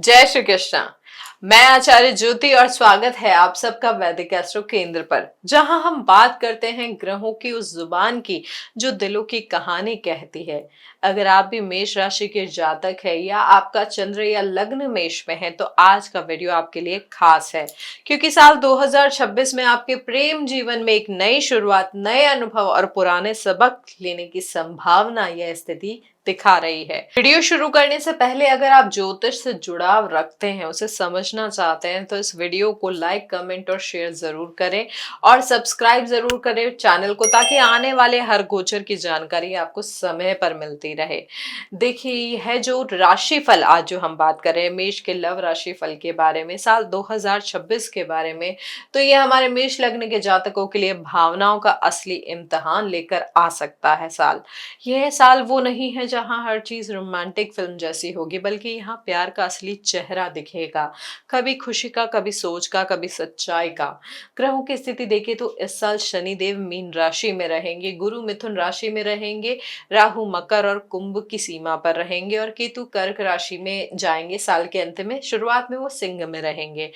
जय श्री कृष्णा। मैं आचार्य ज्योति और स्वागत है आप सबका वैदिक एस्ट्रो केंद्र पर, जहां हम बात करते हैं ग्रहों की उस जुबान की जो दिलों की कहानी कहती है। अगर आप भी मेष राशि के जातक है या आपका चंद्र या लग्न मेष में है तो आज का वीडियो आपके लिए खास है, क्योंकि साल 2026 में आपके प्रेम जीवन में एक नई शुरुआत, नए अनुभव और पुराने सबक लेने की संभावना यह स्थिति दिखा रही है। वीडियो शुरू करने से पहले अगर आप ज्योतिष से जुड़ाव रखते हैं, उसे समझना चाहते हैं, तो इस वीडियो को लाइक, कमेंट और शेयर जरूर करें और सब्सक्राइब जरूर करें चैनल को, ताकि आने वाले हर गोचर की जानकारी आपको समय पर मिलती रहे। देखिए, है जो राशिफल आज जो हम बात कर रहे हैं मेष के लव राशिफल के बारे में, साल 2026 के बारे में, तो ये हमारे मेष लग्न के जातकों के लिए भावनाओं का असली इम्तिहान लेकर आ सकता है। यह साल वो नहीं है जहां हर चीज रोमांटिक फिल्म जैसी होगी, बल्कि यहाँ प्यार का असली चेहरा दिखेगा। कभी खुशी का, कभी सोच का, कभी सच्चाई का। ग्रहों की स्थिति देखें तो इस साल शनिदेव मीन राशि में रहेंगे, गुरु मिथुन राशि में रहेंगे, राहु मकर और कुंभ की सीमा पर रहेंगे और केतु कर्क राशि में जाएंगे। साल के अंत में, शुरुआत में वो सिंह में रहेंगे।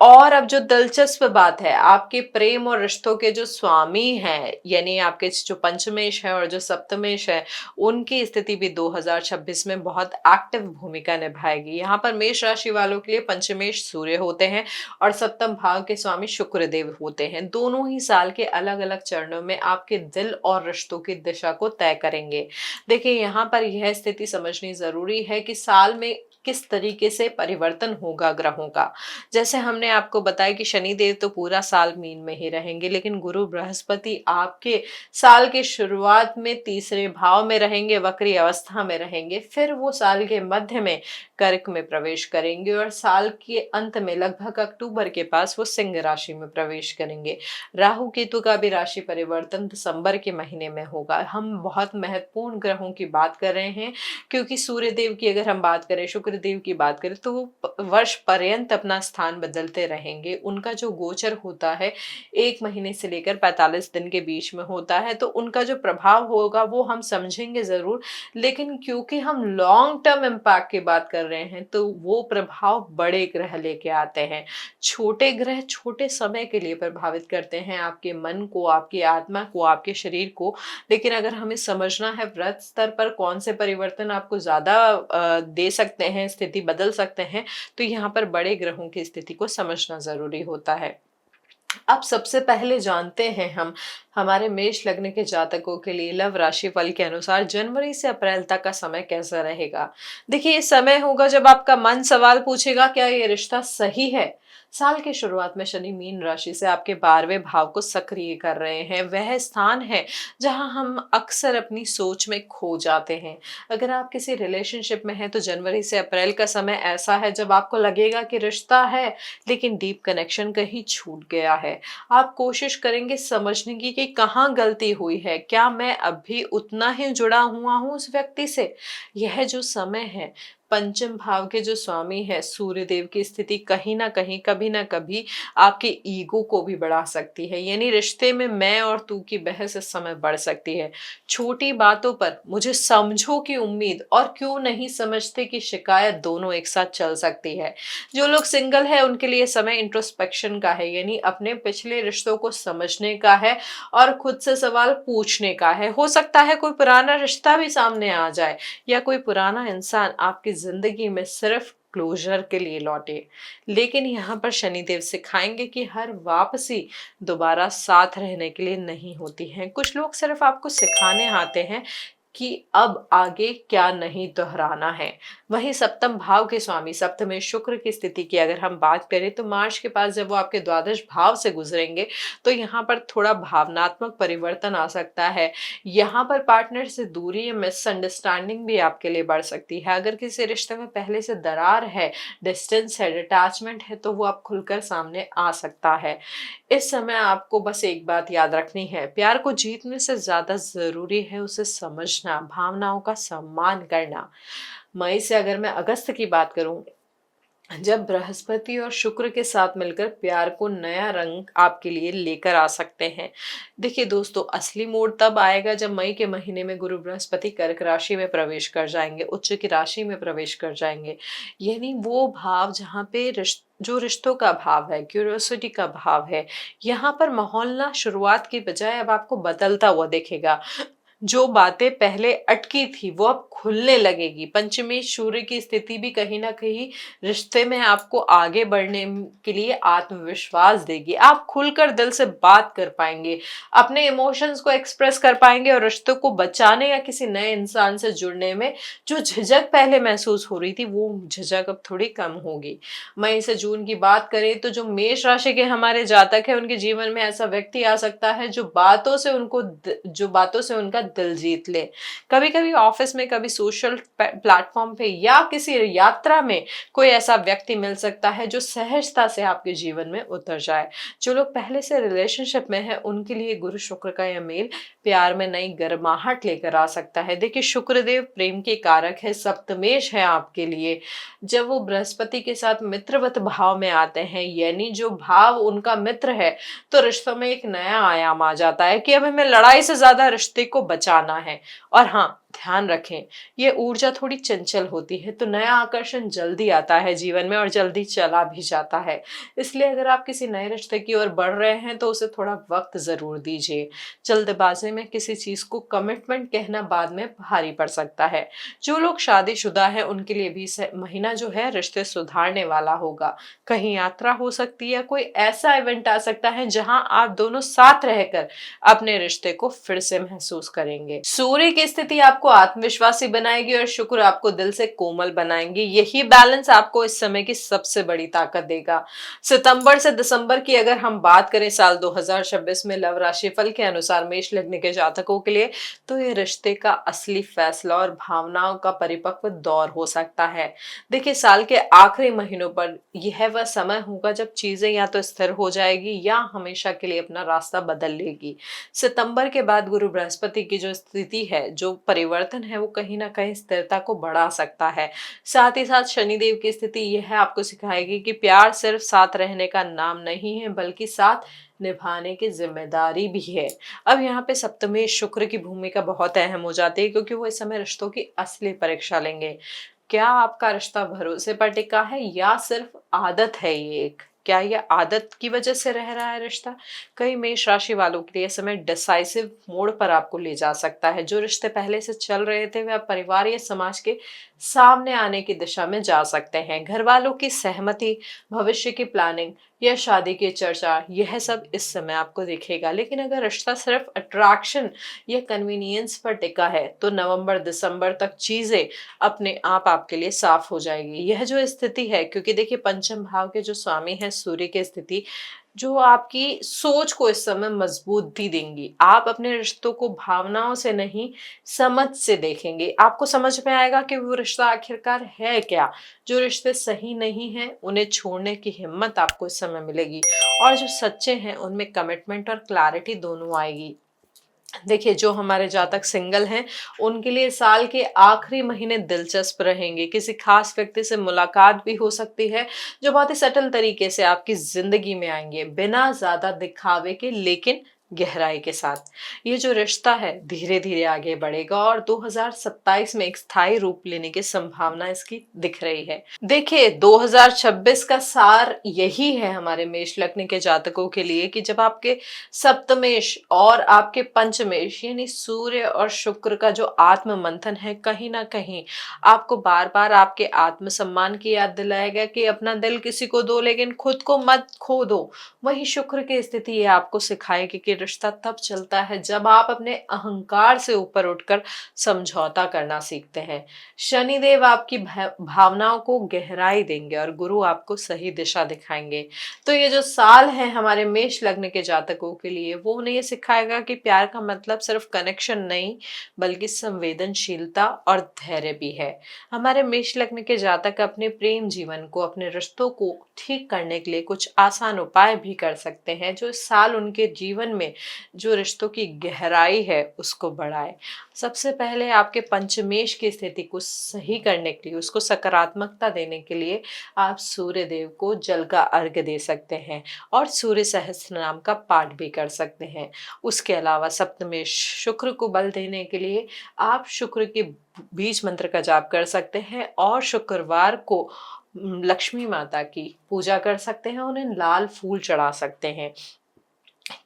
और अब जो दिलचस्प बात है, आपके प्रेम और रिश्तों के जो स्वामी हैं, यानी आपके जो पंचमेश है और जो सप्तमेश है, उनकी स्थिति भी 2026 में बहुत एक्टिव भूमिका निभाएगी। यहाँ पर मेष राशि वालों के लिए पंचमेश सूर्य होते हैं और सप्तम भाव के स्वामी शुक्र देव होते हैं। दोनों ही साल के अलग अलग चरणों में आपके दिल और रिश्तों की दिशा को तय करेंगे। देखिए, यहाँ पर यह स्थिति समझनी जरूरी है कि साल में किस तरीके से परिवर्तन होगा ग्रहों का। जैसे हमने आपको बताया कि शनि देव तो पूरा साल मीन में ही रहेंगे, लेकिन गुरु बृहस्पति आपके साल के शुरुआत में तीसरे भाव में रहेंगे, वक्री अवस्था में रहेंगे, फिर वो साल के मध्य में कर्क में प्रवेश करेंगे और साल के अंत में लगभग अक्टूबर के पास वो सिंह राशि में प्रवेश करेंगे। राहु केतु का भी राशि परिवर्तन दिसंबर के महीने में होगा। हम बहुत महत्वपूर्ण ग्रहों की बात कर रहे हैं, क्योंकि सूर्य देव की अगर हम बात करें, शुक्र देव की बात करें, तो वो वर्ष पर्यंत अपना स्थान बदलते रहेंगे। उनका जो गोचर होता है 1 महीने से लेकर 45 दिन के बीच में होता है, तो उनका जो प्रभाव होगा वो हम समझेंगे जरूर, लेकिन क्योंकि हम लॉन्ग टर्म इम्पैक्ट की बात कर रहे हैं तो वो प्रभाव बड़े ग्रह लेके आते हैं। छोटे ग्रह छोटे समय के लिए प्रभावित करते हैं आपके मन को, आपकी आत्मा को, आपके शरीर को, लेकिन अगर हमें समझना है व्रत स्तर पर कौन से परिवर्तन आपको ज्यादा दे सकते हैं, स्थिति बदल सकते हैं, तो यहाँ पर बड़े ग्रहों की स्थिति को समझना जरूरी होता है। अब सबसे पहले जानते हैं हम हमारे मेष लग्न के जातकों के लिए लव राशि फल के अनुसार जनवरी से अप्रैल तक का समय कैसा रहेगा। देखिए, ये समय होगा जब आपका मन सवाल पूछेगा, क्या ये रिश्ता सही है। साल की शुरुआत में शनि मीन राशि से आपके 12वें भाव को सक्रिय कर रहे हैं। वह स्थान है जहां हम अक्सर अपनी सोच में खो जाते हैं। अगर आप किसी रिलेशनशिप में हैं तो जनवरी से अप्रैल का समय ऐसा है जब आपको लगेगा कि रिश्ता है, लेकिन डीप कनेक्शन कहीं छूट गया है। आप कोशिश करेंगे समझने की कि कहाँ गलती हुई है, क्या मैं अभी उतना ही जुड़ा हुआ हूँ उस व्यक्ति से। यह जो समय है, पंचम भाव के जो स्वामी है सूर्य देव की स्थिति कहीं ना कहीं, कभी ना कभी आपके ईगो को भी बढ़ा सकती है, यानी रिश्ते में मैं और तू की बहस इस समय बढ़ सकती है। छोटी बातों पर मुझे समझो की उम्मीद और क्यों नहीं समझते की शिकायत दोनों एक साथ चल सकती है। जो लोग सिंगल है उनके लिए समय इंट्रोस्पेक्शन का है, यानी अपने पिछले रिश्तों को समझने का है और खुद से सवाल पूछने का है। हो सकता है कोई पुराना रिश्ता भी सामने आ जाए या कोई पुराना इंसान आपकी जिंदगी में सिर्फ क्लोजर के लिए लौटे, लेकिन यहाँ पर शनिदेव सिखाएंगे कि हर वापसी दोबारा साथ रहने के लिए नहीं होती है। कुछ लोग सिर्फ आपको सिखाने आते हैं कि अब आगे क्या नहीं दोहराना है। वहीं सप्तम भाव के स्वामी सप्तमें शुक्र की स्थिति की अगर हम बात करें तो मार्च के पास जब वो आपके द्वादश भाव से गुजरेंगे तो यहाँ पर थोड़ा भावनात्मक परिवर्तन आ सकता है। यहाँ पर पार्टनर से दूरी या मिसअंडरस्टैंडिंग भी आपके लिए बढ़ सकती है। अगर किसी रिश्ते में पहले से दरार है, डिस्टेंस है, डिटैचमेंट है, तो वो अब खुलकर सामने आ सकता है। इस समय आपको बस एक बात याद रखनी है, प्यार को जीतने से ज्यादा जरूरी है उसे समझना, भावनाओं का सम्मान करना। मई से अगर मैं अगस्त की बात करूं जब बृहस्पति और शुक्र के साथ मिलकर प्यार को नया रंग आपके लिए लेकर आ सकते हैं। देखिए दोस्तों, असली मोड़ तब आएगा जब मई के महीने में गुरु बृहस्पति कर्क राशि में प्रवेश कर जाएंगे, उच्च की राशि में प्रवेश कर जाएंगे। यानी वो भाव जहाँ पे जो रिश्तों का भाव है, क्यूरियोसिटी का भाव है, यहाँ पर माहौल ना शुरुआत की बजाय अब आपको बदलता हुआ दिखेगा। जो बातें पहले अटकी थी वो अब खुलने लगेगी। पंचमी सूर्य की स्थिति भी कहीं ना कहीं रिश्ते में आपको आगे बढ़ने के लिए आत्मविश्वास देगी। आप खुलकर दिल से बात कर पाएंगे, अपने इमोशंस को एक्सप्रेस कर पाएंगे, और रिश्तों को बचाने या किसी नए इंसान से जुड़ने में जो झिझक पहले महसूस हो रही थी वो झिझक अब थोड़ी कम होगी। मई से जून की बात करें तो जो मेष राशि के हमारे जातक है उनके जीवन में ऐसा व्यक्ति आ सकता है जो बातों से उनका दिल जीत ले। कभी कभी ऑफिस में, कभी सोशल प्लेटफॉर्म पे या किसी यात्रा में कोई ऐसा व्यक्ति मिल सकता है जो सहजता से आपके जीवन में उतर जाए। जो लोग पहले से रिलेशनशिप में है उनके लिए गुरु शुक्र का यह मेल प्यार में नई गर्माहट लेकर आ सकता है। देखिए, शुक्रदेव प्रेम के कारक है, सप्तमेश है आपके लिए। जब वो बृहस्पति के साथ मित्रवत भाव में आते हैं, यानी जो भाव उनका मित्र है, तो रिश्तों में एक नया आयाम आ जाता है कि अब हमें लड़ाई से ज्यादा रिश्ते को बचाना है। और हाँ, ध्यान रखें, ये ऊर्जा थोड़ी चंचल होती है, तो नया आकर्षण जल्दी आता है जीवन में और जल्दी चला भी जाता है। इसलिए अगर आप किसी नए रिश्ते की ओर बढ़ रहे हैं तो उसे थोड़ा वक्त जरूर दीजिए। जल्दबाजी में किसी चीज को कमिटमेंट कहना बाद में भारी पड़ सकता है। जो लोग शादीशुदा है उनके लिए भी महीना जो है रिश्ते सुधारने वाला होगा। कहीं यात्रा हो सकती है, कोई ऐसा इवेंट आ सकता है जहां आप दोनों साथ रहकर अपने रिश्ते को फिर से महसूस करेंगे। सूर्य की स्थिति आपको आत्मविश्वासी बनाएगी और शुक्र आपको दिल से कोमल बनाएंगे। यही बैलेंस आपको इस समय की सबसे बड़ी ताकत देगा। सितंबर से दिसंबर की अगर हम बात करें साल 2026 में लव राशि फल के अनुसार मेष लग्न के जातकों के लिए, तो ये रिश्ते का असली फैसला और भावनाओं का परिपक्व दौर हो सकता है। देखिए, साल के आखिरी महीनों पर यह वह समय होगा जब चीजें या तो स्थिर हो जाएगी या हमेशा के लिए अपना रास्ता बदल लेगी। सितंबर के बाद गुरु बृहस्पति की जो स्थिति है, जो परिवर्तन है, वो कहीं ना कहीं स्थिरता को बढ़ा सकता है। साथ ही साथ शनिदेव की स्थिति यह आपको सिखाएगी कि प्यार सिर्फ साथ रहने का नाम नहीं है, बल्कि साथ निभाने की जिम्मेदारी भी है। अब यहाँ पे सप्तमी शुक्र की भूमिका बहुत अहम हो जाती है, क्योंकि वो इस समय रिश्तों की असली परीक्षा लेंगे। क्या आपका रिश्ता भरोसे पर टिका है या सिर्फ आदत है ये एक? क्या ये आदत की वजह से रह रहा है रिश्ता? कई मेष राशि वालों के लिए समय डिसाइसिव मोड़ पर आपको ले जा सकता है। जो रिश्ते पहले से चल रहे थे वे अब परिवार या समाज के सामने आने की दिशा में जा सकते हैं। घर वालों की सहमति, भविष्य की प्लानिंग या शादी की चर्चा, यह सब इस समय आपको दिखेगा। लेकिन अगर रिश्ता सिर्फ अट्रैक्शन या कन्वीनियंस पर टिका है तो नवंबर दिसंबर तक चीजें अपने आप आपके लिए साफ हो जाएगी। यह जो स्थिति है, क्योंकि देखिए पंचम भाव के जो स्वामी है सूर्य की स्थिति, जो आपकी सोच को इस समय मजबूती देंगी। आप अपने रिश्तों को भावनाओं से नहीं, समझ से देखेंगे। आपको समझ में आएगा कि वो रिश्ता आखिरकार है क्या। जो रिश्ते सही नहीं हैं उन्हें छोड़ने की हिम्मत आपको इस समय मिलेगी, और जो सच्चे हैं उनमें कमिटमेंट और क्लैरिटी दोनों आएगी। देखिए, जो हमारे जातक सिंगल हैं उनके लिए साल के आखिरी महीने दिलचस्प रहेंगे। किसी खास व्यक्ति से मुलाकात भी हो सकती है जो बहुत ही सटल तरीके से आपकी जिंदगी में आएंगे, बिना ज्यादा दिखावे के लेकिन गहराई के साथ। ये जो रिश्ता है धीरे धीरे आगे बढ़ेगा और 2027 में एक स्थायी रूप लेने की संभावना इसकी दिख रही है। देखिए, 2026 का सार यही है हमारे मेष लग्न के जातकों के लिए कि जब आपके सप्तमेश और आपके पंचमेश यानी सूर्य और शुक्र का जो आत्म मंथन है, कहीं ना कहीं आपको बार बार आपके आत्मसम्मान की याद दिलाएगा कि अपना दिल किसी को दो लेकिन खुद को मत खो दो। वही शुक्र की स्थिति ये आपको सिखाएगी कि रिश्ता तब चलता है जब आप अपने अहंकार से ऊपर उठकर समझौता करना सीखते हैं। शनिदेव आपकी भावनाओं को गहराई देंगे और गुरु आपको सही दिशा दिखाएंगे। तो ये जो साल है हमारे मेष लग्न के जातकों के लिए, वो उन्हें ये सिखाएगा कि प्यार का मतलब सिर्फ कनेक्शन नहीं, बल्कि संवेदनशीलता और धैर्य भी है। हमारे मेष लग्न के जातक अपने प्रेम जीवन को, अपने रिश्तों को ठीक करने के लिए कुछ आसान उपाय भी कर सकते हैं जो इस साल उनके जीवन में में जो रिश्तों की गहराई है उसको बढ़ाए। सबसे पहले आपके पंचमेश की स्थिति को सही करने के लिए, उसको सकारात्मकता देने के लिए आप सूर्य देव को जल का अर्घ्य दे सकते हैं और सूर्य सहस्त्र नाम का पाठ भी कर सकते हैं। उसके अलावा सप्तमेश शुक्र को बल देने के लिए आप शुक्र के बीज मंत्र का जाप कर सकते हैं और शुक्रवार को लक्ष्मी माता की पूजा कर सकते हैं, उन्हें लाल फूल चढ़ा सकते हैं।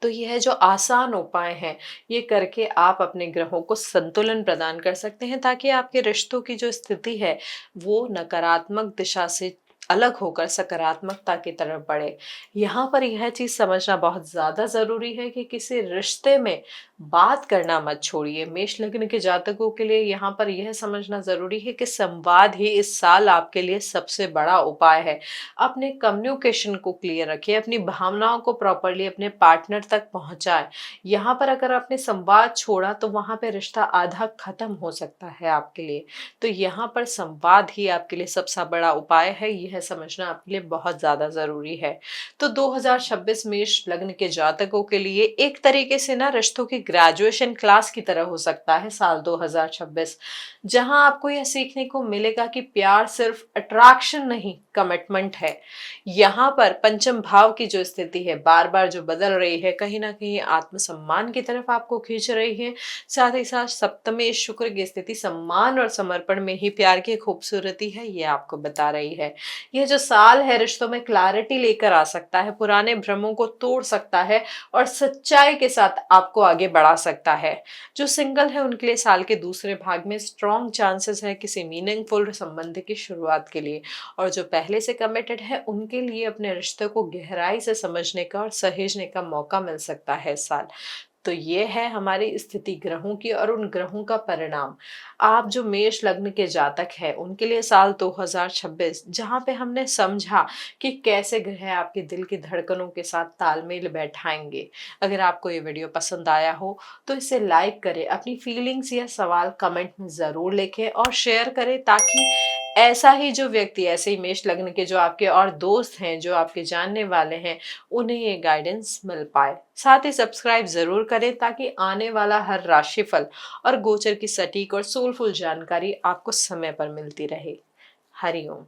तो यह जो आसान उपाय हैं, ये करके आप अपने ग्रहों को संतुलन प्रदान कर सकते हैं ताकि आपके रिश्तों की जो स्थिति है वो नकारात्मक दिशा से अलग होकर सकारात्मकता की तरफ बढ़े। यहाँ पर यह चीज समझना बहुत ज्यादा जरूरी है कि किसी रिश्ते में बात करना मत छोड़िए। मेष लग्न के जातकों के लिए यहाँ पर यह समझना जरूरी है कि संवाद ही इस साल आपके लिए सबसे बड़ा उपाय है। अपने कम्युनिकेशन को क्लियर रखिए, अपनी भावनाओं को प्रॉपरली अपने पार्टनर तक पहुंचाए। यहाँ पर अगर आपने संवाद छोड़ा तो वहां पे रिश्ता आधा खत्म हो सकता है आपके लिए। तो यहाँ पर संवाद ही आपके लिए सबसे बड़ा उपाय है, यह समझना आपके लिए बहुत ज्यादा जरूरी है। तो 2026 मेष लग्न के जातकों के लिए एक तरीके से ना रिश्तों की ग्रेजुएशन क्लास की तरह हो सकता है साल 2026, जहां आपको यह सीखने को मिलेगा कि प्यार सिर्फ अट्रैक्शन नहीं, कमिटमेंट है। यहाँ पर पंचम भाव की जो स्थिति है बार बार जो बदल रही है, कहीं ना कहीं आत्मसम्मान की तरफ आपको खींच रही है। साथ ही साथ सप्तमे शुक्र की स्थिति सम्मान और समर्पण में ही प्यार की खूबसूरती है, ये आपको बता रही है। यह जो साल है रिश्तों में क्लैरिटी लेकर आ सकता है, पुराने भ्रमों को तोड़ सकता है और सच्चाई के साथ आपको आगे बढ़ा सकता है। जो सिंगल है उनके लिए साल के दूसरे भाग में स्ट्रॉन्ग चांसेस है किसी मीनिंगफुल संबंध की शुरुआत के लिए, और जो पहले से कमिटेड है उनके लिए अपने रिश्ते को गहराई से समझने का और सहेजने का मौका मिल सकता है इस साल। तो ये है हमारी स्थिति ग्रहों की और उन ग्रहों का परिणाम। आप जो मेष लग्न के जातक हैं उनके लिए साल 2026, जहां पे हमने समझा कि कैसे ग्रह आपके दिल की धड़कनों के साथ तालमेल बैठाएंगे। अगर आपको ये वीडियो पसंद आया हो तो इसे लाइक करें, अपनी फीलिंग्स या सवाल कमेंट में जरूर लिखें और शेयर करें, ताकि ऐसा ही जो व्यक्ति, ऐसे ही मेष लग्न के जो आपके और दोस्त हैं, जो आपके जानने वाले हैं, उन्हें ये गाइडेंस मिल पाए। साथ ही सब्सक्राइब जरूर करें ताकि आने वाला हर राशिफल और गोचर की सटीक और सोलफुल जानकारी आपको समय पर मिलती रहे। हरिओम।